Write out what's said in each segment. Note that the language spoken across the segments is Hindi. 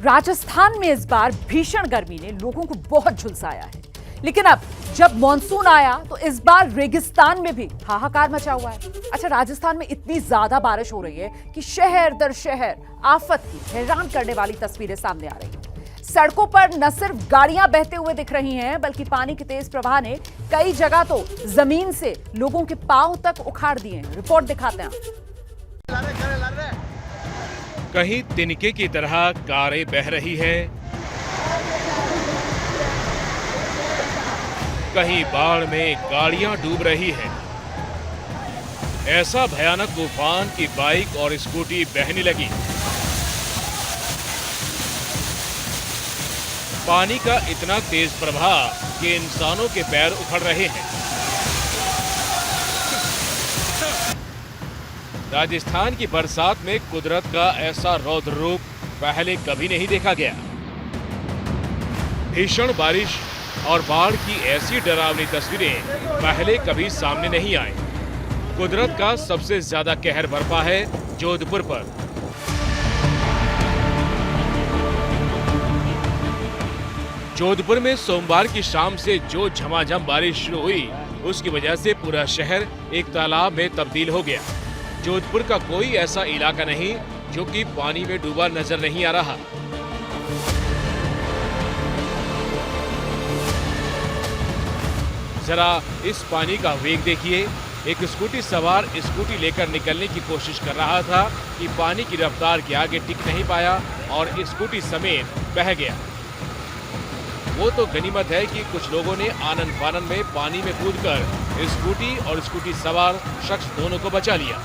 राजस्थान में इस बार भीषण गर्मी ने लोगों को बहुत झुलसाया है, लेकिन अब जब मॉनसून आया तो इस बार रेगिस्तान में भी हाहाकार मचा हुआ है। अच्छा, राजस्थान में इतनी ज्यादा बारिश हो रही है कि शहर दर शहर आफत की हैरान करने वाली तस्वीरें सामने आ रही हैं। सड़कों पर न सिर्फ गाड़ियां बहते हुए दिख रही हैं, बल्कि पानी के तेज प्रवाह ने कई जगह तो जमीन से लोगों के पांव तक उखाड़ दिए हैं। रिपोर्ट दिखाते हैं। कहीं तिनके की तरह कारें बह रही है, कहीं बाढ़ में गाड़ियां डूब रही है। ऐसा भयानक तूफान कि बाइक और स्कूटी बहने लगी। पानी का इतना तेज प्रवाह कि इंसानों के पैर उखड़ रहे हैं। राजस्थान की बरसात में कुदरत का ऐसा रौद्र रूप पहले कभी नहीं देखा गया। भीषण बारिश और बाढ़ की ऐसी डरावनी तस्वीरें पहले कभी सामने नहीं आई। कुदरत का सबसे ज्यादा कहर बरपा है जोधपुर पर। जोधपुर में सोमवार की शाम से जो झमाझम बारिश शुरू हुई, उसकी वजह से पूरा शहर एक तालाब में तब्दील हो गया। जोधपुर का कोई ऐसा इलाका नहीं जो कि पानी में डूबा नजर नहीं आ रहा। जरा इस पानी का वेग देखिए। एक स्कूटी सवार स्कूटी लेकर निकलने की कोशिश कर रहा था कि पानी की रफ्तार के आगे टिक नहीं पाया और स्कूटी समेत बह गया। वो तो गनीमत है कि कुछ लोगों ने आनन फानन में पानी में कूदकर स्कूटी और स्कूटी सवार शख्स दोनों को बचा लिया।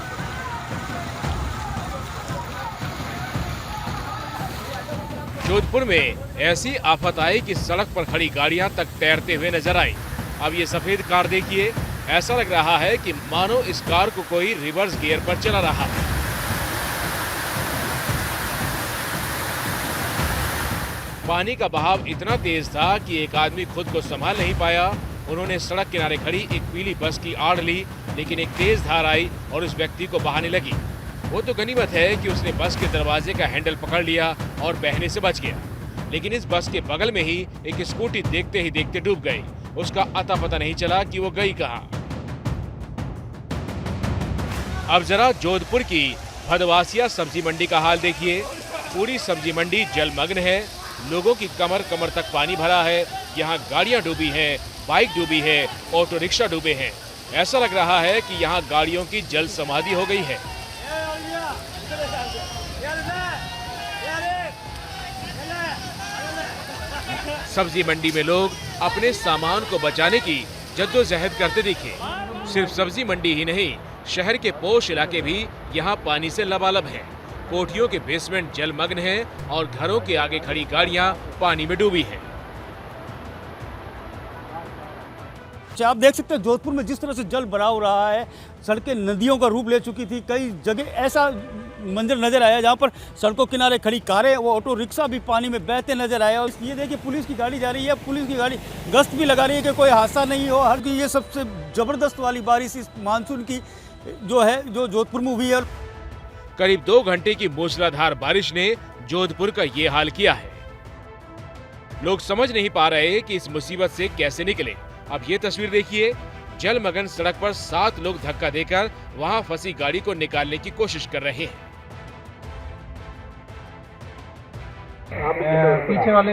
जोधपुर में ऐसी आफत आई कि सड़क पर खड़ी गाड़ियां तक तैरते हुए नजर आई। अब ये सफेद कार देखिए, ऐसा लग रहा है कि मानो इस कार को कोई रिवर्स गियर पर चला रहा है। पानी का बहाव इतना तेज था कि एक आदमी खुद को संभाल नहीं पाया। उन्होंने सड़क किनारे खड़ी एक पीली बस की आड़ ली, लेकिन एक तेज धार आई और उस व्यक्ति को बहाने लगी। वो तो गनीमत है कि उसने बस के दरवाजे का हैंडल पकड़ लिया और बहने से बच गया, लेकिन इस बस के बगल में ही एक स्कूटी देखते ही देखते डूब गई। उसका अता पता नहीं चला कि वो गई कहां। अब जरा जोधपुर की भदवासिया सब्जी मंडी का हाल देखिए। पूरी सब्जी मंडी जलमग्न है। लोगों की कमर कमर तक पानी भरा है। यहाँ गाड़ियां डूबी हैं, बाइक डूबी है, ऑटो रिक्शा डूबे हैं। ऐसा लग रहा है कि यहाँ गाड़ियों की जल समाधि हो गई है। सब्जी मंडी में लोग अपने सामान को बचाने की जद्दोजहद करते दिखे। सिर्फ सब्जी मंडी ही नहीं, शहर के पोश इलाके भी यहाँ पानी से लबालब हैं। कोठियों के बेसमेंट जलमग्न हैं और घरों के आगे खड़ी गाड़ियां पानी में डूबी हैं। आप देख सकते हैं जोधपुर में जिस तरह से जल भराव रहा है, सड़कें नदियों का रूप ले चुकी थी। कई जगह ऐसा मंजर नजर आया जहां पर सड़कों किनारे खड़ी कारें, वो ऑटो रिक्शा भी पानी में बहते नजर आया। और ये देखिए पुलिस की गाड़ी जा रही है, पुलिस की गाड़ी गश्त भी लगा रही है कि कोई हादसा नहीं हो। हर की ये सबसे जबरदस्त वाली बारिश इस मानसून की जो जोधपुर में हुई है। करीब 2 घंटे की मूसलाधार बारिश ने जोधपुर का ये हाल किया है। लोग समझ नहीं पा रहे कि इस मुसीबत से कैसे निकले। अब ये तस्वीर देखिए, जलमग्न सड़क पर 7 लोग धक्का देकर वहां फंसी गाड़ी को निकालने की कोशिश कर रहे हैं। पीछे वाले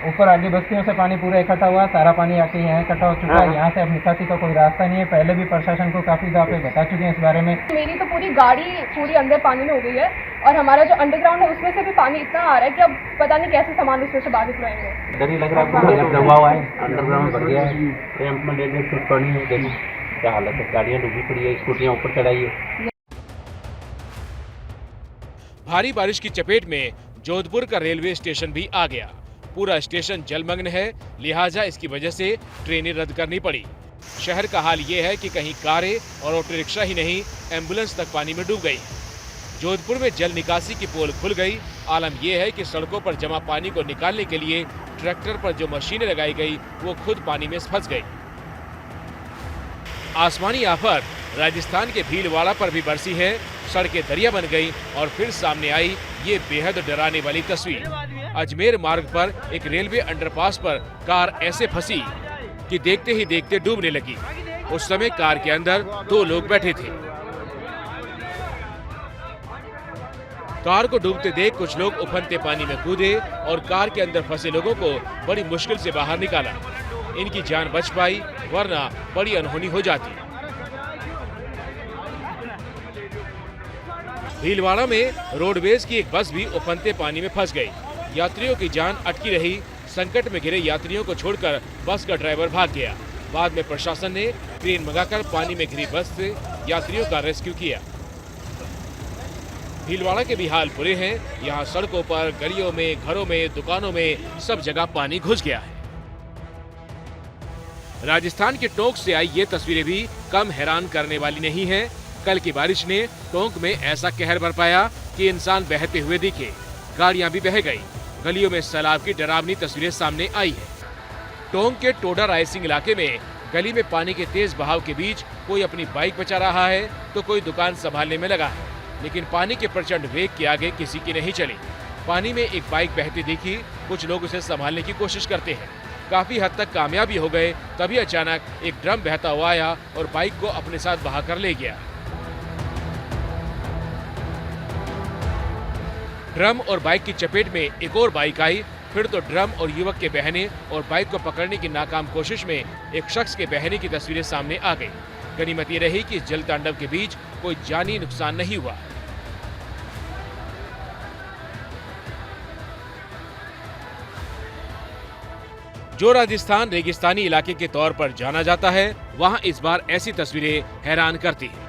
ऊपर आगे बस्तियों से पानी पूरा इकट्ठा हुआ, सारा पानी आके यहाँ इकट्ठा हो चुका है। यहाँ से अब निकासी का कोई रास्ता नहीं है। पहले भी प्रशासन को काफी दफे बता चुके हैं इस बारे में। मेरी तो पूरी गाड़ी पूरी अंदर पानी में हो गई है और हमारा जो अंडरग्राउंड है उसमें से भी पानी इतना आ रहा है कि अब पता नहीं कैसे सामान उसमें से बाहर निकलेंगे। डर ही लग रहा है, दबा हुआ है, अंडरग्राउंड भर गया है, रैंप में 1.5 फुट पानी है। देखो क्या हालत है, गाड़ियाँ डूबी पड़ी है, स्कूटियाँ ऊपर चढ़ाई है। भारी बारिश की चपेट में जोधपुर का रेलवे स्टेशन भी आ गया। पूरा स्टेशन जलमग्न है, लिहाजा इसकी वजह से ट्रेनें रद्द करनी पड़ी। शहर का हाल ये है कि कहीं कारें और ऑटो रिक्शा ही नहीं, एम्बुलेंस तक पानी में डूब गई। जोधपुर में जल निकासी की पोल खुल गई। आलम यह है कि सड़कों पर जमा पानी को निकालने के लिए ट्रैक्टर पर जो मशीनें लगाई गई, वो खुद पानी में फंस गई। आसमानी आफत राजस्थान के भीलवाड़ा पर भी बरसी है। सड़कें दरिया बन गई और फिर सामने आई ये बेहद डराने वाली तस्वीर। अजमेर मार्ग पर एक रेलवे अंडरपास पर कार ऐसे फंसी कि देखते ही देखते डूबने लगी। उस समय कार के अंदर 2 लोग बैठे थे। कार को डूबते देख कुछ लोग उफनते पानी में कूदे और कार के अंदर फंसे लोगों को बड़ी मुश्किल से बाहर निकाला। इनकी जान बच पाई, वरना बड़ी अनहोनी हो जाती। भीलवाड़ा में रोडवेज की एक बस भी उफनते पानी में फंस गई। यात्रियों की जान अटकी रही। संकट में घिरे यात्रियों को छोड़कर बस का ड्राइवर भाग गया। बाद में प्रशासन ने क्रेन मंगाकर पानी में घिरी बस से यात्रियों का रेस्क्यू किया। भीलवाड़ा के भी हाल बुरे हैं। यहाँ सड़कों पर, गलियों में, घरों में, दुकानों में सब जगह पानी घुस गया है। राजस्थान के टोंक से आई ये तस्वीरें भी कम हैरान करने वाली नहीं हैं। कल की बारिश ने टोंक में ऐसा कहर बरपाया कि इंसान बहते हुए दिखे, गाड़ियां भी बह गई। गलियों में सैलाब की डरावनी तस्वीरें सामने आई है। टोंक के टोडा रायसिंह इलाके में गली में पानी के तेज बहाव के बीच कोई अपनी बाइक बचा रहा है तो कोई दुकान संभालने में लगा है, लेकिन पानी के प्रचंड वेग के आगे किसी की नहीं चली। पानी में एक बाइक बहती दिखी, कुछ लोग उसे संभालने की कोशिश करते हैं, काफी हद तक कामयाबी हो गए। तभी अचानक एक ड्रम बहता हुआ आया और बाइक को अपने साथ बहाकर ले गया। ड्रम और बाइक की चपेट में एक और बाइक आई। फिर तो ड्रम और युवक के बहने और बाइक को पकड़ने की नाकाम कोशिश में एक शख्स के बहने की तस्वीरें सामने आ गई। गनीमत ये रही कि इस जल तांडव के बीच कोई जानी नुकसान नहीं हुआ। जो राजस्थान रेगिस्तानी इलाके के तौर पर जाना जाता है, वहां इस बार ऐसी तस्वीरें हैरान करती हैं।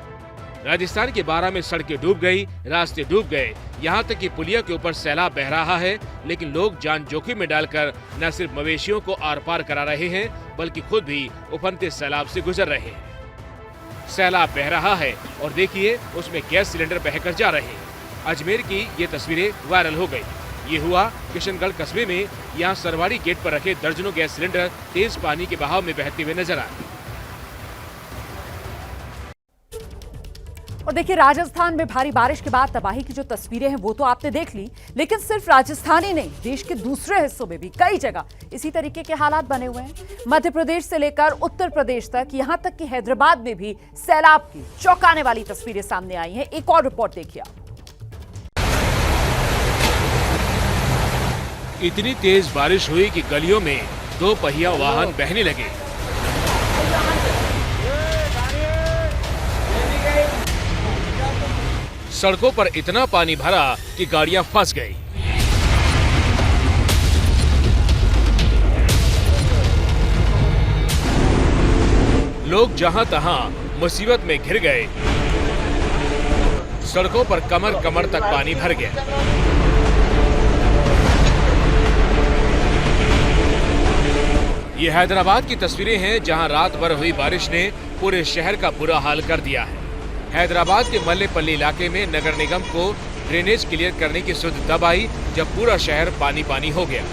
राजस्थान के बारा में सड़कें डूब गई, रास्ते डूब गए, यहाँ तक कि पुलिया के ऊपर सैलाब बह रहा है, लेकिन लोग जान जोखिम में डालकर न सिर्फ मवेशियों को आर पार करा रहे हैं, बल्कि खुद भी उफनते सैलाब से गुजर रहे हैं। सैलाब बह रहा है और देखिए उसमें गैस सिलेंडर बहकर जा रहे हैं। अजमेर की ये तस्वीरें वायरल हो गई। ये हुआ किशनगढ़ कस्बे में। यहाँ सरवाड़ी गेट पर रखे दर्जनों गैस सिलेंडर तेज पानी के बहाव में बहते हुए नजर आए। और देखिए, राजस्थान में भारी बारिश के बाद तबाही की जो तस्वीरें हैं वो तो आपने देख ली, लेकिन सिर्फ राजस्थान ही नहीं, देश के दूसरे हिस्सों में भी कई जगह इसी तरीके के हालात बने हुए हैं। मध्य प्रदेश से लेकर उत्तर प्रदेश तक, यहां तक कि हैदराबाद में भी सैलाब की चौंकाने वाली तस्वीरें सामने आई हैं। एक और रिपोर्ट देखिए आप। इतनी तेज बारिश हुई कि गलियों में 2 पहिया वाहन बहने लगे। सड़कों पर इतना पानी भरा कि गाड़ियां फंस गई। लोग जहां तहां मुसीबत में घिर गए। सड़कों पर कमर कमर तक पानी भर गया। ये हैदराबाद की तस्वीरें हैं, जहां रात भर हुई बारिश ने पूरे शहर का बुरा हाल कर दिया है। हैदराबाद के मल्लेपल्ली इलाके में नगर निगम को ड्रेनेज क्लियर करने की सुध तब आई जब पूरा शहर पानी पानी हो गया।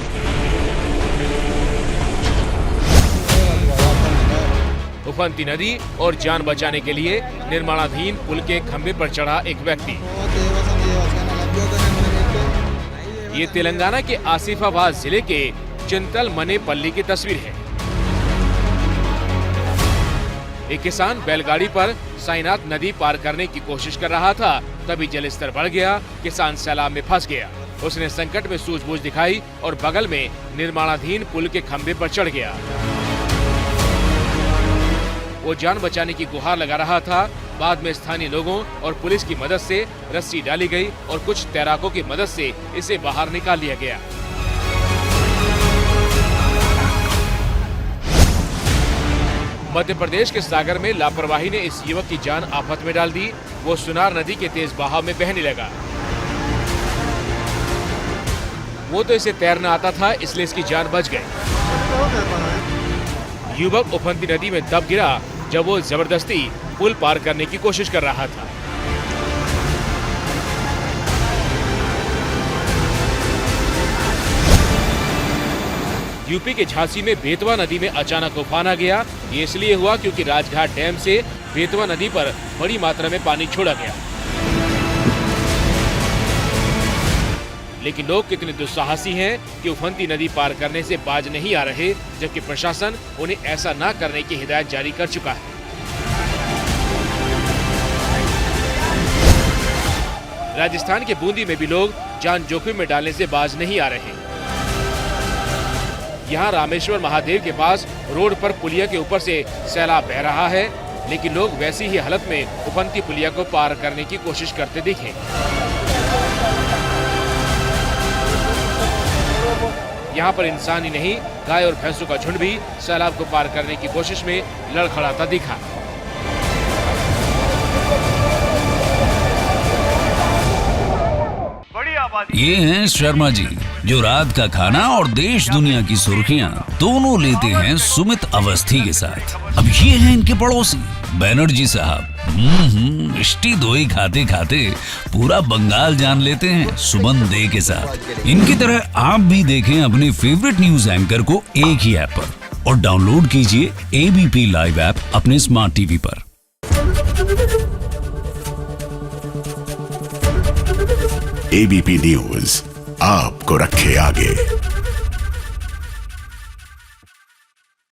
उफनती नदी और जान बचाने के लिए निर्माणाधीन पुल के खंभे पर चढ़ा एक व्यक्ति। ये तेलंगाना के आसिफाबाद जिले के चिंतल मनेपल्ली की तस्वीर है। एक किसान बैलगाड़ी पर साईनाथ नदी पार करने की कोशिश कर रहा था, तभी जलस्तर बढ़ गया। किसान सैलाब में फंस गया। उसने संकट में सूझबूझ दिखाई और बगल में निर्माणाधीन पुल के खंभे पर चढ़ गया। वो जान बचाने की गुहार लगा रहा था। बाद में स्थानीय लोगों और पुलिस की मदद से रस्सी डाली गई और कुछ तैराकों की मदद से इसे बाहर निकाल लिया गया। मध्य प्रदेश के सागर में लापरवाही ने इस युवक की जान आफत में डाल दी। वो सुनार नदी के तेज बहाव में बहने लगा। वो तो इसे तैरना आता था, इसलिए इसकी जान बच गई। युवक उफनती नदी में दब गिरा जब वो जबरदस्ती पुल पार करने की कोशिश कर रहा था। यूपी के झांसी में बेतवा नदी में अचानक उफान आ गया। ये इसलिए हुआ क्योंकि राजघाट डैम से बेतवा नदी पर बड़ी मात्रा में पानी छोड़ा गया। लेकिन लोग कितने दुस्साहसी हैं कि उफनती नदी पार करने से बाज नहीं आ रहे, जबकि प्रशासन उन्हें ऐसा न करने की हिदायत जारी कर चुका है। राजस्थान के बूंदी में भी लोग जान जोखिम में डालने से बाज नहीं आ रहे। यहाँ रामेश्वर महादेव के पास रोड पर पुलिया के ऊपर से सैलाब बह रहा है, लेकिन लोग वैसी ही हालत में उफनती पुलिया को पार करने की कोशिश करते दिखे। यहाँ पर इंसान ही नहीं, गाय और भैंसों का झुंड भी सैलाब को पार करने की कोशिश में लड़खड़ाता दिखा। ये हैं शर्मा जी, जो रात का खाना और देश दुनिया की सुर्खियां दोनों लेते हैं सुमित अवस्थी के साथ। अब ये हैं इनके पड़ोसी बनर्जी साहब। मिष्टी दोई खाते खाते पूरा बंगाल जान लेते हैं सुमन दे के साथ। इनकी तरह आप भी देखें अपने फेवरेट न्यूज एंकर को एक ही ऐप पर और डाउनलोड कीजिए एबीपी लाइव ऐप अपने स्मार्ट टीवी पर। एबीपी न्यूज आपको रखे आगे।